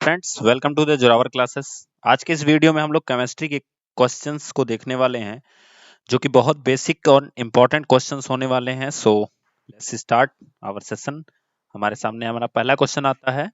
Friends, welcome to the Zorawar classes. आज के इस वीडियो में हम लोग केमिस्ट्री के क्वेश्चंस को देखने वाले हैं जो कि बहुत बेसिक और इम्पोर्टेंट क्वेश्चंस होने वाले हैं। So let's start our session. हमारे सामने हमारा पहला क्वेश्चन आता है,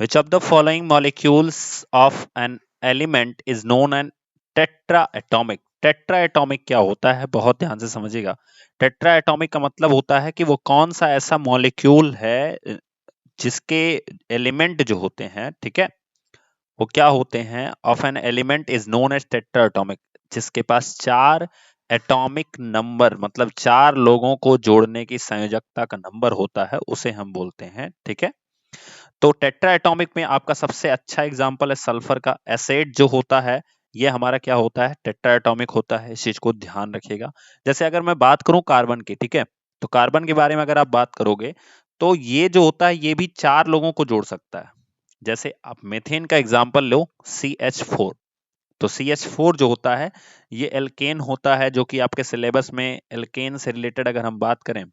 which of the following molecules of an element is known an tetra atomic. Tetra atomic क्या होता है, बहुत ध्यान से समझिएगा। टेट्रा एटॉमिक का मतलब होता है कि वो कौन सा ऐसा मॉलिक्यूल है जिसके एलिमेंट जो होते हैं, ठीक है, वो क्या होते हैं, of an element is known as tetra atomic, जिसके पास 4 एटॉमिक नंबर मतलब 4 लोगों को जोड़ने की संयोजकता का नंबर होता है, उसे हम बोलते हैं। ठीक है, तो टेट्रा एटॉमिक में आपका सबसे अच्छा एग्जांपल है सल्फर का एसिड जो होता है, ये हमारा क्या होता है, टेट्रा एटॉमिक होता है। इस चीज को ध्यान रखिएगा। जैसे अगर मैं बात करूं कार्बन की, ठीक है, तो कार्बन के बारे में अगर आप बात करोगे तो ये जो होता है ये भी 4 लोगों को जोड़ सकता है। जैसे आप मेथेन का एग्जांपल लो, CH4। तो CH4 जो होता है ये एल्केन होता है, जो कि आपके सिलेबस में एल्केन से रिलेटेड अगर हम बात करें,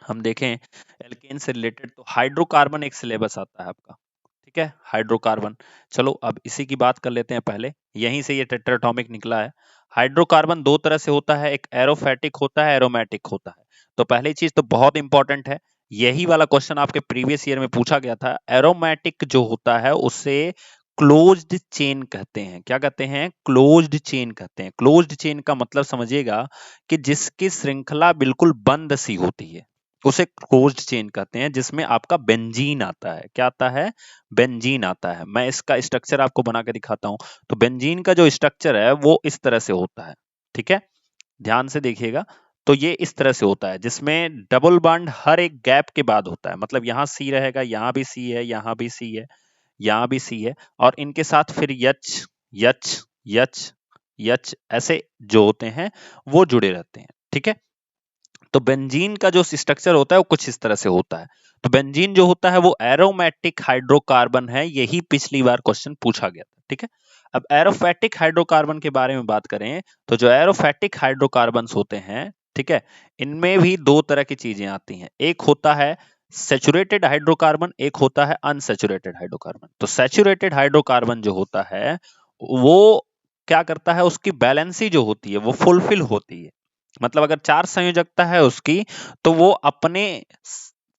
हम देखें एल्केन से रिलेटेड, तो हाइड्रोकार्बन एक सिलेबस आता है आपका। ठीक है, हाइड्रोकार्बन। चलो अब इसी की बात कर लेते हैं पहले, यहीं से ये टेट्राटॉमिक निकला है। हाइड्रोकार्बन 2 तरह से होता है, एक एरोफेटिक होता है, एरोमेटिक होता है। तो पहली चीज तो बहुत इंपॉर्टेंट है, यही वाला क्वेश्चन आपके प्रीवियस ईयर में पूछा गया था। एरोमेटिक जो होता है उसे क्लोज्ड चेन कहते हैं। क्या कहते हैं? क्लोज्ड चेन कहते हैं। क्लोज्ड चेन का मतलब समझिएगा कि जिसकी श्रृंखला बिल्कुल बंद सी होती है, उसे क्लोज्ड चेन कहते हैं, जिसमें आपका बेंजीन आता है। क्या आता है? बेंजीन आता है। मैं इसका स्ट्रक्चर आपको बना के दिखाता हूं। तो बेंजीन का जो स्ट्रक्चर है वो इस तरह से होता है। ठीक है, ध्यान से देखिएगा। तो ये इस तरह से होता है, जिसमें डबल बॉन्ड हर एक गैप के बाद होता है। मतलब यहाँ सी रहेगा, यहाँ भी सी है, यहाँ भी सी है, यहाँ भी सी है, और इनके साथ फिर यच यच यच यच ऐसे जो होते हैं वो जुड़े रहते हैं। ठीक है, तो बेंजीन का जो स्ट्रक्चर होता है वो कुछ इस तरह से होता है। तो बेंजीन जो होता है वो एरोमेटिक हाइड्रोकार्बन है, यही पिछली बार क्वेश्चन पूछा गया था। ठीक है, अब एरोफेटिक हाइड्रोकार्बन के बारे में बात करें तो जो एरोफेटिक हाइड्रोकार्बन्स होते हैं, ठीक है, इनमें भी 2 तरह की चीजें आती हैं। एक होता है सैचुरेटेड हाइड्रोकार्बन, एक होता है अनसैचुरेटेड हाइड्रोकार्बन। तो सैचुरेटेड हाइड्रोकार्बन जो होता है वो क्या करता है, उसकी बैलेंसी जो होती है वो फुलफिल होती है। मतलब अगर 4 संयोजकता है उसकी, तो वो अपने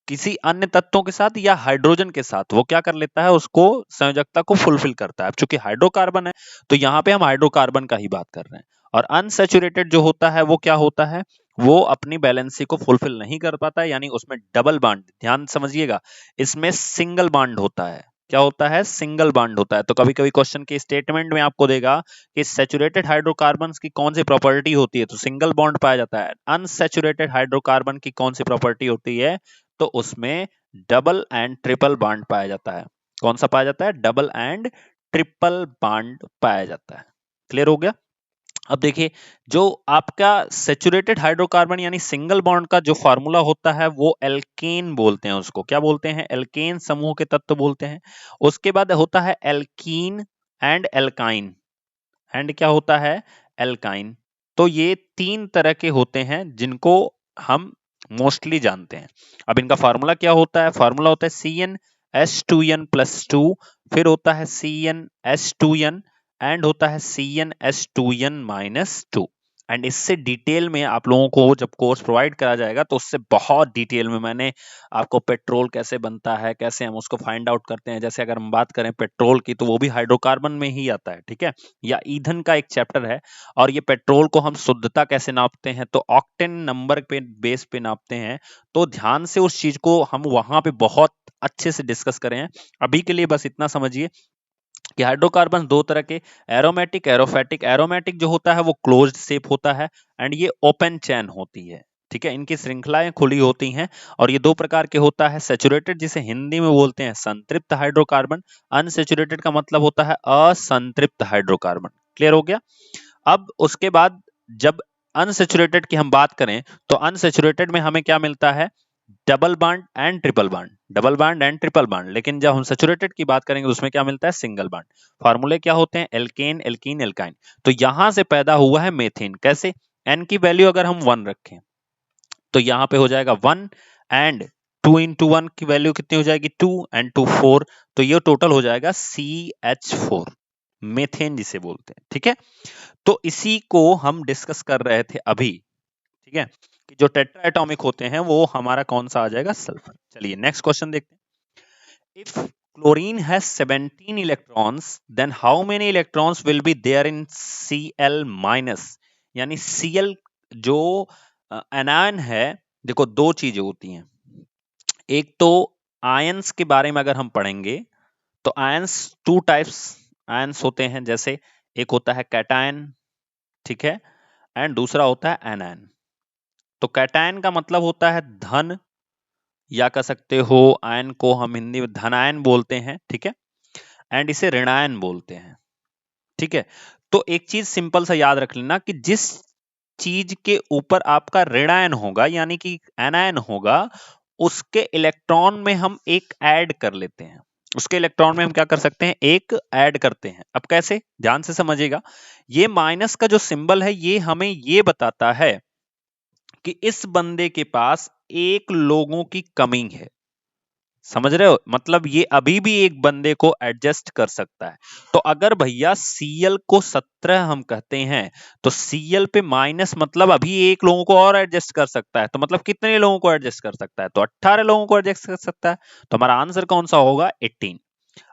किसी अन्य तत्वों के साथ या हाइड्रोजन के साथ वो क्या कर लेता है, उसको संयोजकता को फुलफिल करता है। अब चूंकि हाइड्रोकार्बन है तो यहाँ पे हम हाइड्रोकार्बन का ही बात कर रहे हैं। और अनसैचुरेटेड जो होता है वो क्या होता है, वो अपनी बैलेंसी को फुलफिल नहीं कर पाता है, यानी उसमें डबल बॉन्ड, ध्यान समझिएगा, इसमें सिंगल बॉन्ड होता है। क्या होता है? सिंगल बॉन्ड होता है। तो कभी कभी क्वेश्चन के स्टेटमेंट में आपको देगा कि सैचुरेटेड हाइड्रोकार्बन्स की कौन सी प्रॉपर्टी होती है, तो सिंगल बॉन्ड पाया जाता है। अनसैचुरेटेड हाइड्रोकार्बन की कौन सी प्रॉपर्टी होती है, तो उसमें डबल एंड ट्रिपल बॉन्ड पाया जाता है। कौन सा पाया जाता है? डबल एंड ट्रिपल बॉन्ड पाया जाता है। क्लियर हो गया? अब देखिए, जो आपका सैचुरेटेड हाइड्रोकार्बन यानी सिंगल बॉन्ड का जो फार्मूला होता है वो एल्केन बोलते हैं। उसको क्या बोलते हैं? एल्केन समूह के तत्व बोलते हैं। उसके बाद होता है एल्कीन एंड एल्काइन। एंड क्या होता है? एल्काइन। तो ये 3 तरह के होते हैं जिनको हम मोस्टली जानते हैं। अब इनका फार्मूला क्या होता है? फार्मूला होता है CnH2n+2, फिर होता है CnH2n, एंड होता है CnH2n-2। एंड इससे डिटेल में आप लोगों को जब कोर्स प्रोवाइड करा जाएगा तो उससे बहुत डिटेल में मैंने आपको पेट्रोल कैसे बनता है, कैसे हम उसको फाइंड आउट करते हैं। जैसे अगर हम बात करें पेट्रोल की, तो वो भी हाइड्रोकार्बन में ही आता है। ठीक है, या ईंधन का एक चैप्टर है। और ये पेट्रोल को हम शुद्धता कैसे नापते हैं, तो ऑक्टेन नंबर पे बेस पे नापते हैं। तो ध्यान से उस चीज को हम वहां पे बहुत अच्छे से डिस्कस करें। अभी के लिए बस इतना समझिए कि हाइड्रोकार्बन 2 तरह के, एरोमेटिक, एरोफेटिक। एरोमेटिक जो होता है वो क्लोज्ड शेप होता है, एंड ये ओपन चेन होती है। ठीक है, इनकी श्रृंखलाएं खुली होती हैं। और ये 2 प्रकार के होता है, सैचुरेटेड जिसे हिंदी में बोलते हैं संतृप्त हाइड्रोकार्बन, अनसैचुरेटेड का मतलब होता है असंतृप्त हाइड्रोकार्बन। क्लियर हो गया? अब उसके बाद जब अनसैचुरेटेड की हम बात करें तो अनसैचुरेटेड में हमें क्या मिलता है? Double bond and triple bond, double bond and triple bond. लेकिन जब हम सैचुरेटेड की बात करेंगे उसमें क्या मिलता है? Single bond. फार्मूले क्या होते हैं? Alkane, alkene, alkyne. तो यहां से पैदा हुआ है मेथेन। कैसे? एन की वैल्यू अगर हम 1 रखें तो यहाँ पे हो जाएगा 1, एंड 2 into 1 की वैल्यू कितनी हो जाएगी? 2, एंड 2 4। तो ये टोटल हो जाएगा CH4, मेथेन जिसे बोलते हैं। ठीक है, तो इसी को हम डिस्कस कर रहे थे अभी। ठीक है, कि जो टेट्रा एटॉमिक होते हैं वो हमारा कौन सा आ जाएगा, सल्फर। चलिए नेक्स्ट क्वेश्चन देखते हैं। If chlorine has 17 electrons then how many electrons will be there in Cl minus, यानी Cl जो एनायन है, देखो दो चीजें होती हैं। एक तो आयंस के बारे में अगर हम पढ़ेंगे तो आयंस टू टाइप्स आयंस होते हैं, जैसे एक होता है कैटायन, ठीक है, एंड दूसरा होता है एनायन। तो कैटायन का मतलब होता है धन, या कह सकते हो आयन को हम हिंदी में धनायन बोलते हैं। ठीक है, एंड इसे ऋणायन बोलते हैं। ठीक है, तो एक चीज सिंपल सा याद रख लेना कि जिस चीज के ऊपर आपका ऋणायन होगा यानी कि एनायन होगा, उसके इलेक्ट्रॉन में हम एक ऐड कर लेते हैं। उसके इलेक्ट्रॉन में हम क्या कर सकते हैं, एक ऐड करते हैं। अब कैसे, ध्यान से समझिएगा। ये माइनस का जो सिंबल है ये हमें ये बताता है कि इस बंदे के पास एक लोगों की कमी है। समझ रहे हो, मतलब ये अभी भी एक बंदे को एडजस्ट कर सकता है। तो अगर भैया Cl को 17 हम कहते हैं, तो Cl पे माइनस मतलब अभी एक लोगों को और एडजस्ट कर सकता है। तो मतलब कितने लोगों को एडजस्ट कर सकता है, तो 18 लोगों को एडजस्ट कर सकता है। तो हमारा आंसर कौन सा होगा, 18।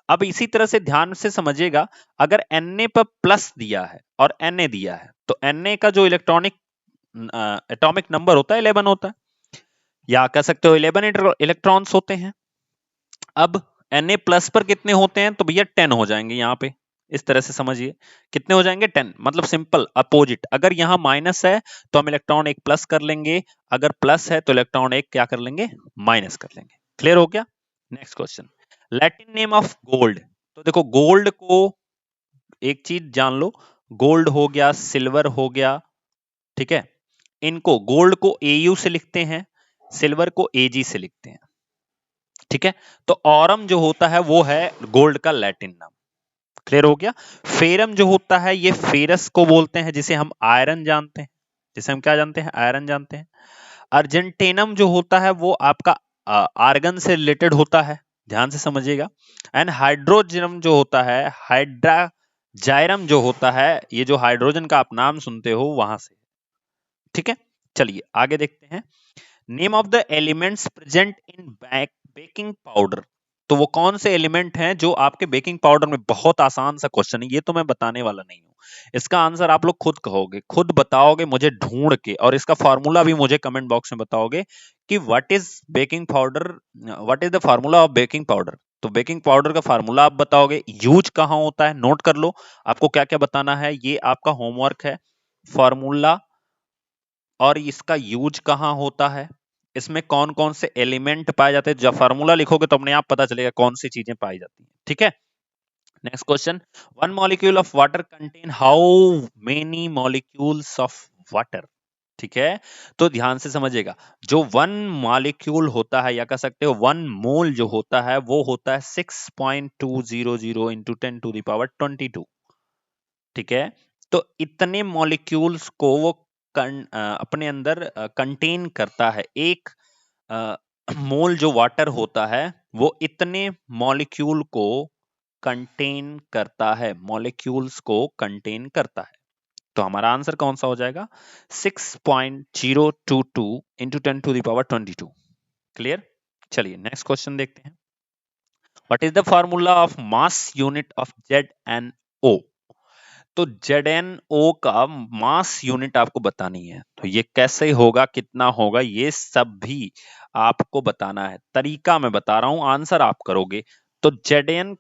अब इसी तरह से ध्यान से समझिएगा, अगर Na पर प्लस दिया है और Na दिया है, तो Na का जो इलेक्ट्रॉनिक एटॉमिक नंबर होता है 11 होता है, या कह सकते हो 11 इलेक्ट्रॉन्स होते हैं। अब Na प्लस पर कितने होते हैं, तो भैया 10 हो जाएंगे यहाँ पे। इस तरह से समझिए, कितने हो जाएंगे, 10। मतलब सिंपल अपोजिट, अगर यहाँ माइनस है तो हम इलेक्ट्रॉन एक प्लस कर लेंगे, अगर प्लस है तो इलेक्ट्रॉन एक क्या कर लेंगे, माइनस कर लेंगे। क्लियर हो गया। Next question, Latin name of gold. तो देखो गोल्ड को एक चीज जान लो, गोल्ड हो गया, सिल्वर हो गया, ठीक है, इनको गोल्ड को Au से लिखते हैं, सिल्वर को Ag से लिखते हैं। ठीक है, तो ऑरम जो होता है वो है गोल्ड का लैटिन नाम। क्लियर हो गया। फेरम जो होता है ये फेरस को बोलते हैं, जिसे हम आयरन जानते हैं, जिसे हम क्या जानते हैं, आयरन जानते हैं। अर्जेंटेनम जो होता है वो आपका आर्गन से रिलेटेड होता है, ध्यान से समझिएगा। एंड हाइड्रोजनम जो होता है, हाइड्राजाइरम जो होता है, ये जो हाइड्रोजन का आप नाम सुनते हो वहां से। ठीक है, चलिए आगे देखते हैं। Name of the elements present in baking powder. तो वो कौन से एलिमेंट हैं जो आपके बेकिंग पाउडर में, बहुत आसान सा क्वेश्चन है ये, तो मैं बताने वाला नहीं हूं। इसका आंसर आप लोग खुद कहोगे, खुद बताओगे मुझे ढूंढ के, और इसका फॉर्मूला भी मुझे कमेंट बॉक्स में बताओगे कि what is baking powder, what is the formula of baking powder. तो बेकिंग पाउडर का फार्मूला आप बताओगे, यूज कहां होता है नोट कर लो, आपको क्या क्या बताना है, ये आपका होमवर्क है। फॉर्मूला और इसका यूज कहां होता है, इसमें कौन कौन से एलिमेंट पाए जाते हैं। जब फार्मूला लिखोगे तो अपने आप पता चलेगा कौन सी चीजें पाई जाती हैं। ठीक है, next question, one molecule of water contain how many molecules of water. ठीक है, तो ध्यान से समझिएगा, जो वन मॉलिक्यूल होता है, या कह सकते हो वन मोल जो होता है, वो होता है 6.200 इंटू 10⁻²2। ठीक है, तो इतने मॉलिक्यूल्स को वो अपने अंदर कंटेन करता है। एक मोल जो वाटर होता है वो इतने मॉलिक्यूल को कंटेन करता है, मॉलिक्यूल्स को कंटेन करता है। तो हमारा आंसर कौन सा हो जाएगा, 6.022 इंटू 10⁻²2। क्लियर। चलिए नेक्स्ट क्वेश्चन देखते हैं। What is the formula of mass unit of ZnO। तो ZnO का मास यूनिट आपको बतानी है, तो ये कैसे होगा, कितना होगा, ये सब भी आपको बताना है। तरीका मैं बता रहा हूं, आंसर आप करोगे। तो ZnO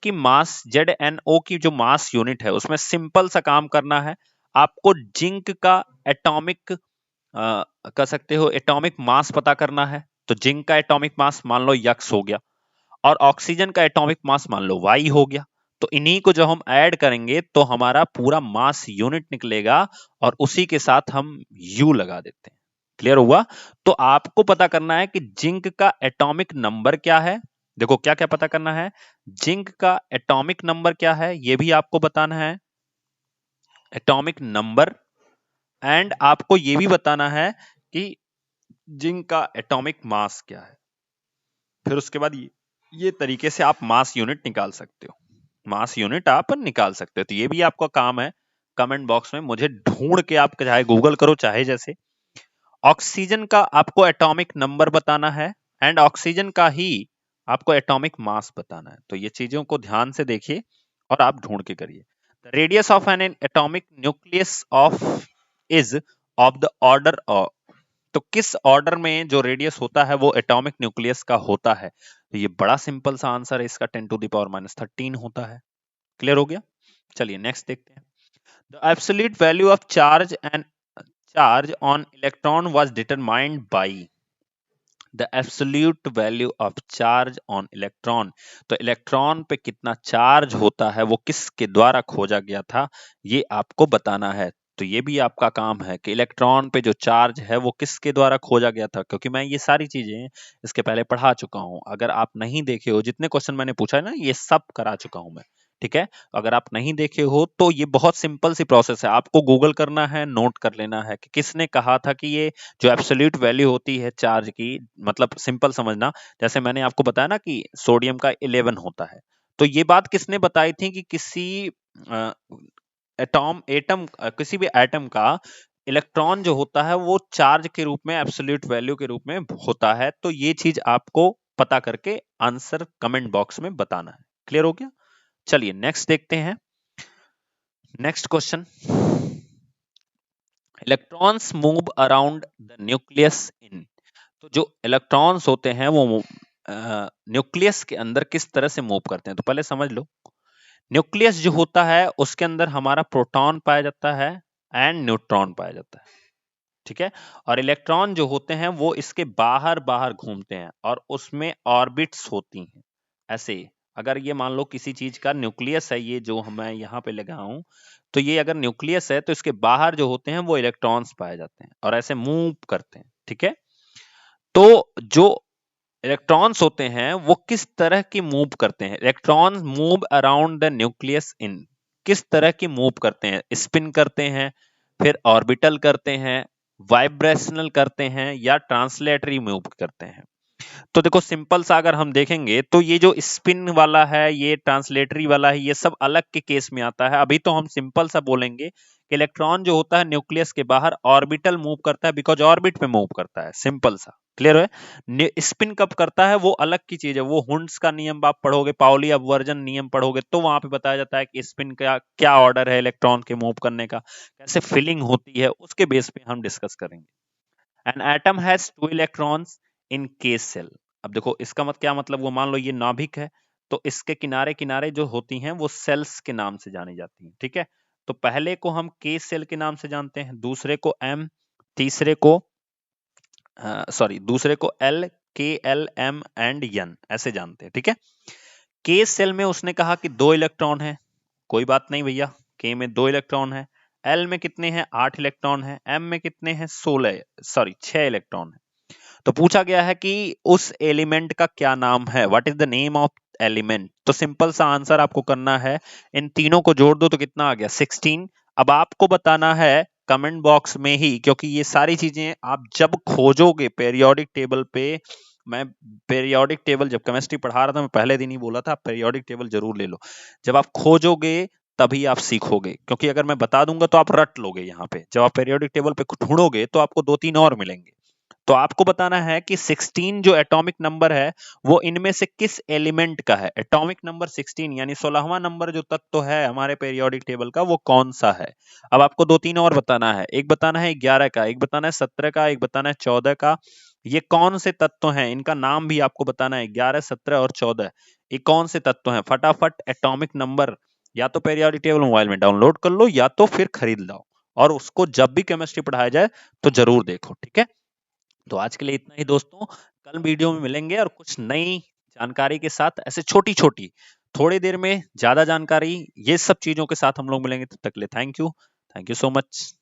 की जो मास यूनिट है उसमें सिंपल सा काम करना है। आपको जिंक का एटॉमिक कह सकते हो एटॉमिक मास पता करना है। तो जिंक का एटॉमिक मास मान लो यक्स हो गया, और ऑक्सीजन का एटॉमिक मास मान लो वाई हो गया। तो इन्हीं को जब हम ऐड करेंगे तो हमारा पूरा मास यूनिट निकलेगा, और उसी के साथ हम यू लगा देते हैं। क्लियर हुआ। तो आपको पता करना है कि जिंक का एटॉमिक नंबर क्या है। देखो क्या क्या पता करना है, जिंक का एटॉमिक नंबर क्या है ये भी आपको बताना है, एटॉमिक नंबर, एंड आपको ये भी बताना है कि जिंक का एटॉमिक मास क्या है। फिर उसके बाद ये तरीके से आप मास यूनिट निकाल सकते हो, मास यूनिट आप निकाल सकते हो। तो ये भी आपका काम है, कमेंट बॉक्स में मुझे ढूंढ के आप चाहे गूगल करो चाहे जैसे। ऑक्सीजन का आपको एटॉमिक नंबर बताना है एंड ऑक्सीजन का ही आपको एटॉमिक मास बताना है। तो ये चीजों को ध्यान से देखिए और आप ढूंढ के करिए। The radius of N atomic nucleus of is of the order of, तो किस ऑर्डर में जो रेडियस होता है वो एटॉमिक न्यूक्लियस का होता है। तो ये बड़ा सिंपल सा आंसर है इसका, 10⁻⁻13 होता है। क्लियर हो गया? चलिए नेक्स्ट देखते हैं। The absolute value of charge and charge on electron was determined by the absolute value of charge on electron। तो इलेक्ट्रॉन पे कितना चार्ज होता है वो किसके द्वारा खोजा गया था, ये आपको बताना है। तो ये भी आपका काम है कि इलेक्ट्रॉन पे जो चार्ज है वो किसके द्वारा खोजा गया था, क्योंकि मैं ये सारी चीजें इसके पहले पढ़ा चुका हूं। अगर आप नहीं देखे हो, जितने क्वेश्चन मैंने पूछा है ना, ये सब करा चुका हूं मैं। ठीक है, अगर आप नहीं देखे हो तो ये बहुत सिंपल सी प्रोसेस है, आपको गूगल करना है, नोट कर लेना है कि किसने कहा था कि ये जो एब्सोल्यूट वैल्यू होती है चार्ज की, मतलब सिंपल समझना, जैसे मैंने आपको बताया ना कि सोडियम का 11 होता है, तो ये बात किसने बताई थी कि किसी एटम किसी भी एटम का इलेक्ट्रॉन जो होता है वो चार्ज के रूप में, एब्सोल्यूट वैल्यू के रूप में होता है। तो ये चीज आपको पता करके आंसर कमेंट बॉक्स में बताना है। क्लियर हो गया? चलिए नेक्स्ट देखते हैं। Next question, electrons move around the nucleus in, तो जो इलेक्ट्रॉन्स होते हैं वो न्यूक्लियस के अंदर किस तरह से मूव करते हैं। तो पहले समझ लो, न्यूक्लियस जो होता है उसके अंदर हमारा प्रोटॉन पाया जाता है एंड न्यूट्रॉन पाया जाता है। ठीक है, और इलेक्ट्रॉन जो होते हैं वो इसके बाहर बाहर घूमते हैं और उसमें ऑर्बिट्स होती हैं। ऐसे अगर ये मान लो किसी चीज का न्यूक्लियस है, ये जो मैं यहाँ पे लगा हूं, तो ये अगर न्यूक्लियस है तो इसके बाहर जो होते हैं वो इलेक्ट्रॉन्स पाए जाते हैं और ऐसे मूव करते हैं। ठीक है, तो जो इलेक्ट्रॉन्स होते हैं वो किस तरह की मूव करते हैं, electrons move around the nucleus in, किस तरह की मूव करते हैं, स्पिन करते हैं, फिर ऑर्बिटल करते हैं, वाइब्रेशनल करते हैं, या ट्रांसलेटरी मूव करते हैं। तो देखो सिंपल सा अगर हम देखेंगे तो ये जो स्पिन वाला है, ये ट्रांसलेटरी वाला है, ये सब अलग के केस में आता है। अभी तो हम सिंपल सा बोलेंगे कि इलेक्ट्रॉन जो होता है न्यूक्लियस के बाहर ऑर्बिटल मूव करता है, बिकॉज ऑर्बिट में मूव करता है। सिंपल सा क्लियर है। स्पिन कब करता है वो अलग की चीज है, वो हुंड्स का नियम आप पढ़ोगे, पाउली अपवर्जन नियम पढ़ोगे, तो वहां पे बताया जाता है कि स्पिन का क्या ऑर्डर है इलेक्ट्रॉन के मूव करने का, कैसे फिलिंग होती है, उसके बेस पे हम डिस्कस करेंगे। An atom has 2 electrons in K shell. अब देखो इसका क्या मतलब, वो मान लो ये नाभिक है, तो इसके किनारे किनारे जो होती हैं वो सेल्स के नाम से जानी जाती हैं। ठीक है, तो पहले को हम केस सेल के नाम से जानते हैं, दूसरे को एम, तीसरे को दूसरे को एल, के, एल, एम एंड एन ऐसे जानते हैं। ठीक है, केस सेल में उसने कहा कि 2 इलेक्ट्रॉन है, कोई बात नहीं भैया, के में 2 इलेक्ट्रॉन है, एल में कितने हैं 8 इलेक्ट्रॉन है, एम में कितने हैं 6 इलेक्ट्रॉन है। तो पूछा गया है कि उस एलिमेंट का क्या नाम है, what is the name of element. तो सिंपल सा आंसर आपको करना है, इन तीनों को जोड़ दो तो कितना आ गया 16। अब आपको बताना है कमेंट बॉक्स में ही, क्योंकि ये सारी चीजें आप जब खोजोगे पेरियोडिक टेबल पे, मैं पेरियोडिक टेबल जब केमिस्ट्री पढ़ा रहा था, मैं पहले दिन ही बोला था पेरियोडिक टेबल जरूर ले लो। जब आप खोजोगे तभी आप सीखोगे, क्योंकि अगर मैं बता दूंगा तो आप रट लोगे। यहाँ पे जब आप पेरियोडिक टेबल पे ढूंढोगे तो आपको 2-3 और मिलेंगे। तो आपको बताना है कि 16 जो एटॉमिक नंबर है वो इनमें से किस एलिमेंट का है। एटॉमिक नंबर 16 यानी 16वां नंबर जो तत्व है हमारे पेरियोडिक टेबल का, वो कौन सा है। अब आपको 2-3 और बताना है, एक बताना है 11 का, एक बताना है 17 का, एक बताना है 14 का। ये कौन से तत्व हैं, इनका नाम भी आपको बताना है, 11, 17 और 14 ये कौन से तत्व हैं। फटाफट एटॉमिक नंबर या तो पेरियोडिक टेबल मोबाइल में डाउनलोड कर लो या तो फिर खरीद लो, और उसको जब भी केमिस्ट्री पढ़ाया जाए तो जरूर देखो। ठीक है, तो आज के लिए इतना ही दोस्तों, कल वीडियो में मिलेंगे और कुछ नई जानकारी के साथ, ऐसे छोटी छोटी, थोड़ी देर में ज्यादा जानकारी, ये सब चीजों के साथ हम लोग मिलेंगे। तब तक के लिए थैंक यू सो मच।